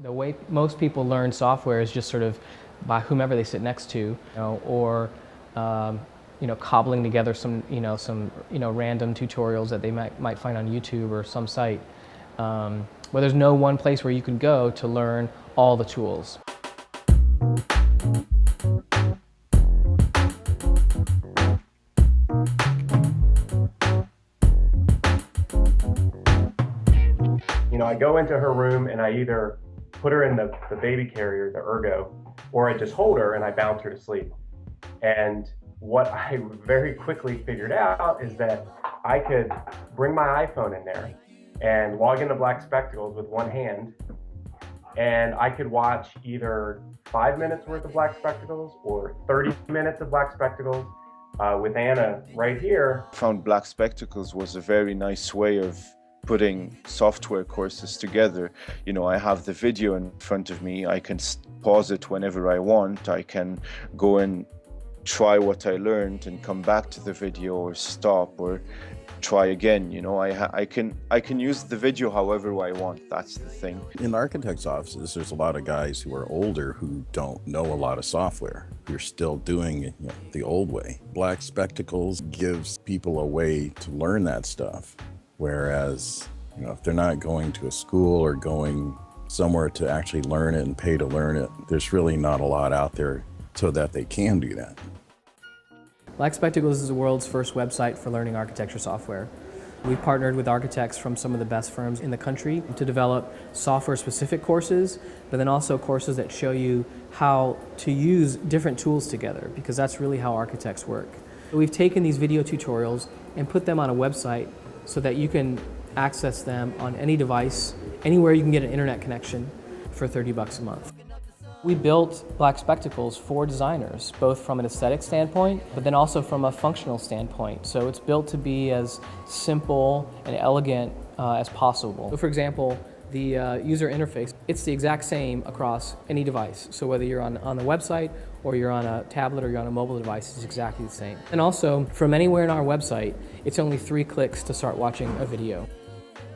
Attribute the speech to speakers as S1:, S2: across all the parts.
S1: The way most people learn software is just sort of by whomever they sit next to, or cobbling together some random tutorials that they might find on YouTube or some site. Where there's no one place where you can go to learn all the tools.
S2: I go into her room and I either put her in the baby carrier, the Ergo, or I just hold her and I bounce her to sleep. And what I very quickly figured out is that I could bring my iPhone in there and log into Black Spectacles with one hand, and I could watch either 5 minutes worth of Black Spectacles or 30 minutes of Black Spectacles with Anna right here.
S3: I found Black Spectacles was a very nice way of putting software courses together. I have the video in front of me. I can pause it whenever I want. I can go and try what I learned and come back to the video, or stop, or try again. I can use the video however I want. That's the thing.
S4: In architects' offices, there's a lot of guys who are older who don't know a lot of software. You're still doing the old way. Black Spectacles gives people a way to learn that stuff. Whereas, if they're not going to a school or going somewhere to actually learn it and pay to learn it, there's really not a lot out there so that they can do that.
S1: Black Spectacles is the world's first website for learning architecture software. We've partnered with architects from some of the best firms in the country to develop software-specific courses, but then also courses that show you how to use different tools together, because that's really how architects work. We've taken these video tutorials and put them on a website so that you can access them on any device, anywhere you can get an internet connection, for $30 a month. We built Black Spectacles for designers, both from an aesthetic standpoint, but then also from a functional standpoint. So it's built to be as simple and elegant as possible. So for example, the user interface, it's the exact same across any device. So whether you're on the website or you're on a tablet or you're on a mobile device, it's exactly the same. And also, from anywhere in our website, it's only 3 clicks to start watching a video.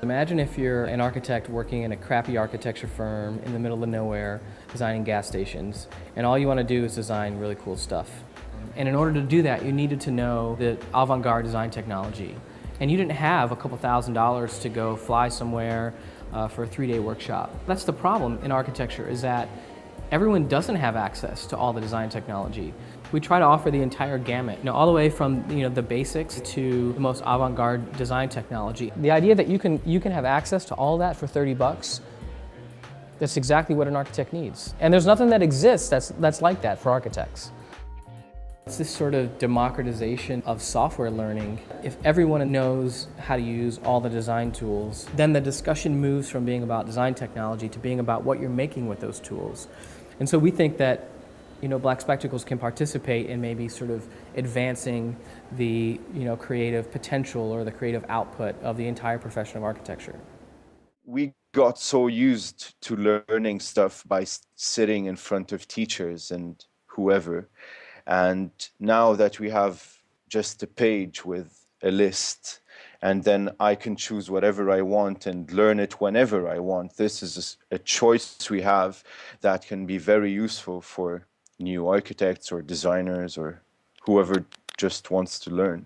S1: Imagine if you're an architect working in a crappy architecture firm in the middle of nowhere, designing gas stations, and all you want to do is design really cool stuff. And in order to do that, you needed to know the avant-garde design technology. And you didn't have a couple $1,000s to go fly somewhere for a 3-day workshop. That's the problem in architecture, is that everyone doesn't have access to all the design technology. We try to offer the entire gamut, all the way from the basics to the most avant-garde design technology. The idea that you can have access to all that for $30, that's exactly what an architect needs. And there's nothing that exists that's like that for architects. It's this sort of democratization of software learning. If everyone knows how to use all the design tools, then the discussion moves from being about design technology to being about what you're making with those tools. And so we think that Black Spectacles can participate in maybe sort of advancing the creative potential or the creative output of the entire profession of architecture.
S3: We got so used to learning stuff by sitting in front of teachers and whoever. And now that we have just a page with a list, and then I can choose whatever I want and learn it whenever I want, this is a choice we have that can be very useful for new architects or designers or whoever just wants to learn.